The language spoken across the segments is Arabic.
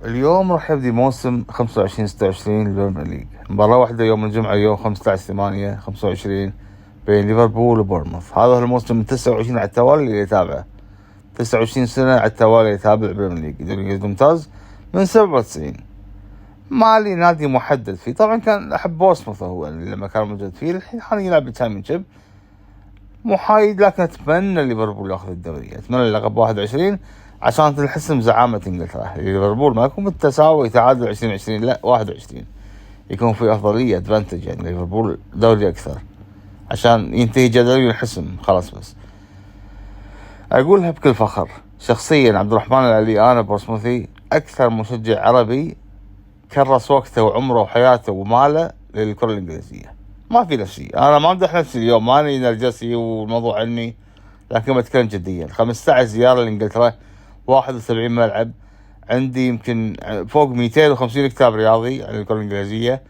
اليوم راح يبدي موسم 25-26 للبريمير ليج. مباراة واحدة يوم الجمعة يوم 15/8/25 بين ليفربول وبورنموث. هذا هو الموسم من 29 على التوالي اللي يتابعه. 29 سنة على التوالي يتابع البريمير ليج الدوري الإنجليزي الممتاز من 97. ما لي نادي محدد فيه. طبعا كان أحب بورنموث هو لما كان موجود فيه. الحين حاليا يلعب بالتشامبيونشيب محايد، لكن أتمنى ليفربول ياخذ الدوري. أتمنى اللقب 21 عشان تنحسم زعامة انجلترا. ليفربول ما يكون بالتساوي تعادل 2020، لا 21 يكون في أفضلية ادفانتج، يعني ليفربول دوري أكثر عشان ينتهي جدول وينحسم خلاص. بس أقولها بكل فخر، شخصيا عبد الرحمن العلي أنا بورسموثي أكثر مشجع عربي كرس وقته وعمره وحياته وماله للكرة الإنجليزية. ما في نفسي، أنا ما أمدح نفسي اليوم، ماني نرجسي والموضوع عني، لكن بتكلم جديا. 15 زيارة لإنجلترا، 71 ملعب، عندي يمكن فوق 250 كتاب رياضي عن الكرة الإنجليزية،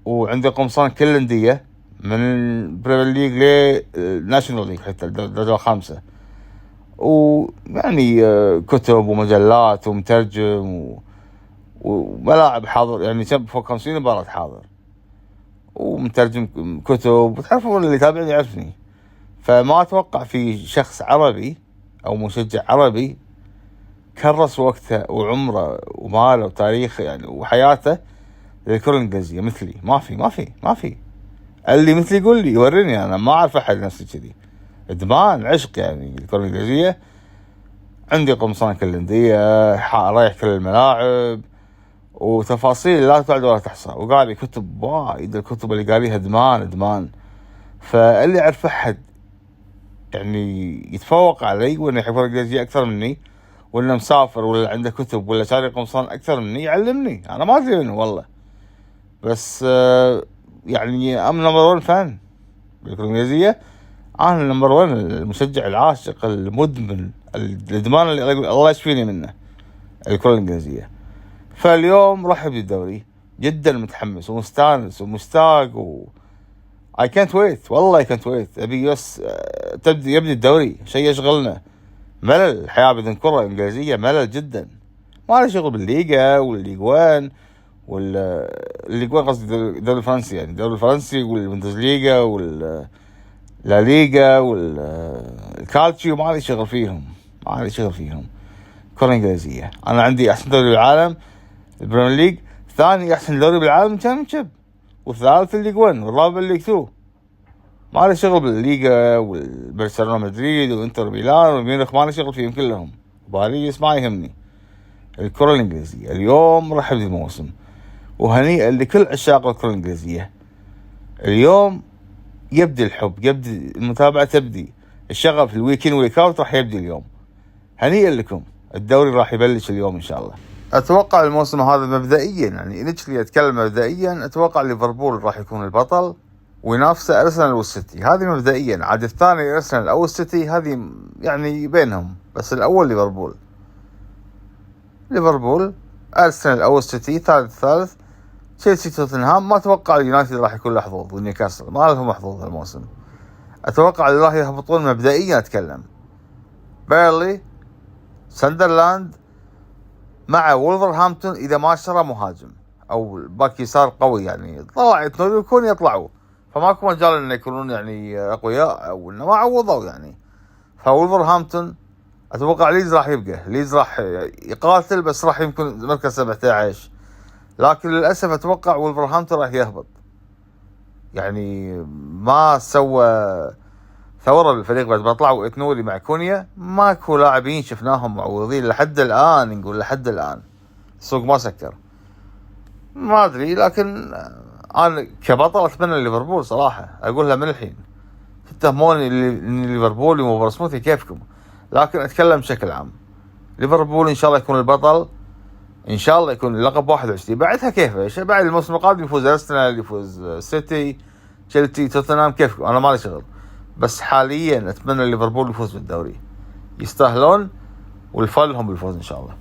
وعندي قمصان كل الأندية من البريمير ليج للناشونال ليج حتى الدرجة الخامسة، ويعني كتب ومجلات ومترجم وملاعب حاضر، يعني فوق 50 مباراة حاضر ومترجم كتب، وتعرفون اللي يتابعني يعرفني. فما أتوقع في شخص عربي أو مشجع عربي كرس وقته وعمره وماله وتاريخه يعني وحياته للكرة الإنجليزية مثلي. ما في اللي مثلي يقول لي يوريني، أنا ما أعرف أحد نفسي كذي. إدمان عشق يعني الكرة الإنجليزية. عندي قمصان كل الأندية، رايح كل الملاعب، وتفاصيل لا تعد ولا تحصى، وقاري كتب وايد. الكتب اللي قاريها إدمان. فاللي يعرف أحد يعني يتفوق علي وإنه يحب الكرة الإنجليزية أكثر مني، ولا مسافر، ولا عنده كتب، ولا شاري قمصان أكثر مني، يعلمني. أنا ما أدري منه والله، بس يعني أم نمبر 1 فان بالكرة الإنجليزية. أنا نمبر 1 المشجع العاشق المدمن الإدمان اللي الله يشفيني منه الكرة الإنجليزية. فاليوم راح يبدي الدوري، جدا متحمس ومستانس ومستاق I can't wait، والله I can't wait. أبي بس يبدي الدوري، شيء يشغلنا. ملل الحياة بدون كرة إنجليزية، ملل جدا. ما له شغل بالليغا والليغوان والليغوان، قصدي الدوري الفرنسي، يعني الدوري الفرنسي والبوندسليغا واللا ليغا والكالتشيو، ما لي شغل فيهم. كرة إنجليزية. أنا عندي أحسن دوري بالعالم البريمير ليج، ثاني أحسن دوري بالعالم الشامبيونشيب، والثالث الليغوان، والرابع الليغ 2. ما لي شغل بالليغا والبرشلونة مدريد وانتر ميلان وميونخ، ما لي شغل فيهم كلهم. باريس ما يهمني. الكرة الإنجليزية اليوم راح يبدي الموسم، وهنيئا لكل عشاق الكرة الإنجليزية. اليوم يبدي الحب، يبدي المتابعة، تبدي الشغف، الويكين ويك اوت راح يبدي اليوم. هنيئا لكم، الدوري راح يبلش اليوم إن شاء الله. أتوقع الموسم هذا مبدئيا، يعني إنشلي أتكلم مبدئيا، أتوقع ليفربول راح يكون البطل وينافسه أرسنال والسيتي. هذه مبدئيا. عاد الثاني أرسنال أو السيتي، هذه يعني بينهم، بس الأول ليفربول أرسنال أو السيتي، ثالث تشيلسي توتنهام. ما أتوقع اليونايتد راح يكون له حظوظ، ونيوكاسل ما لهم حظوظ الموسم. أتوقع اللي راح يهبطون مبدئيا، أتكلم بيرلي، ساندرلاند، مع وولفرهامبتون إذا ما اشترى مهاجم أو باك يسار قوي، يعني طلع يكون يطلعوا، فماكو مجال إنه يكونون يعني أقوياء أو إنه ما عوضوا يعني. فولفرهامبتون أتوقع ليز راح يبقى، ليز راح يقاتل، بس راح يمكن مركز 17. لكن للأسف أتوقع وولفرهامبتون راح يهبط. يعني ما سوى ثورة بالفريق بعد ما طلعوا إتنوري مع كونيا، ماكو لاعبين شفناهم معوضين لحد الآن. نقول لحد الآن السوق ما سكر، ما أدري. لكن أنا كبطل أتمنى ليفربول صراحة، أقولها من الحين. تتهموني إن ليفربول وبورسموثي كيفكم، لكن أتكلم بشكل عام. ليفربول إن شاء الله يكون البطل، إن شاء الله يكون اللقب 21. بعدها كيف بعد الموسم القادم يفوز أرسنال، يفوز سيتي، تشيلسي، توتنهام، كيفكم، أنا ما لي شغل. بس حاليا أتمنى ليفربول يفوز بالدوري، يستاهلون والفال هم بالفوز إن شاء الله.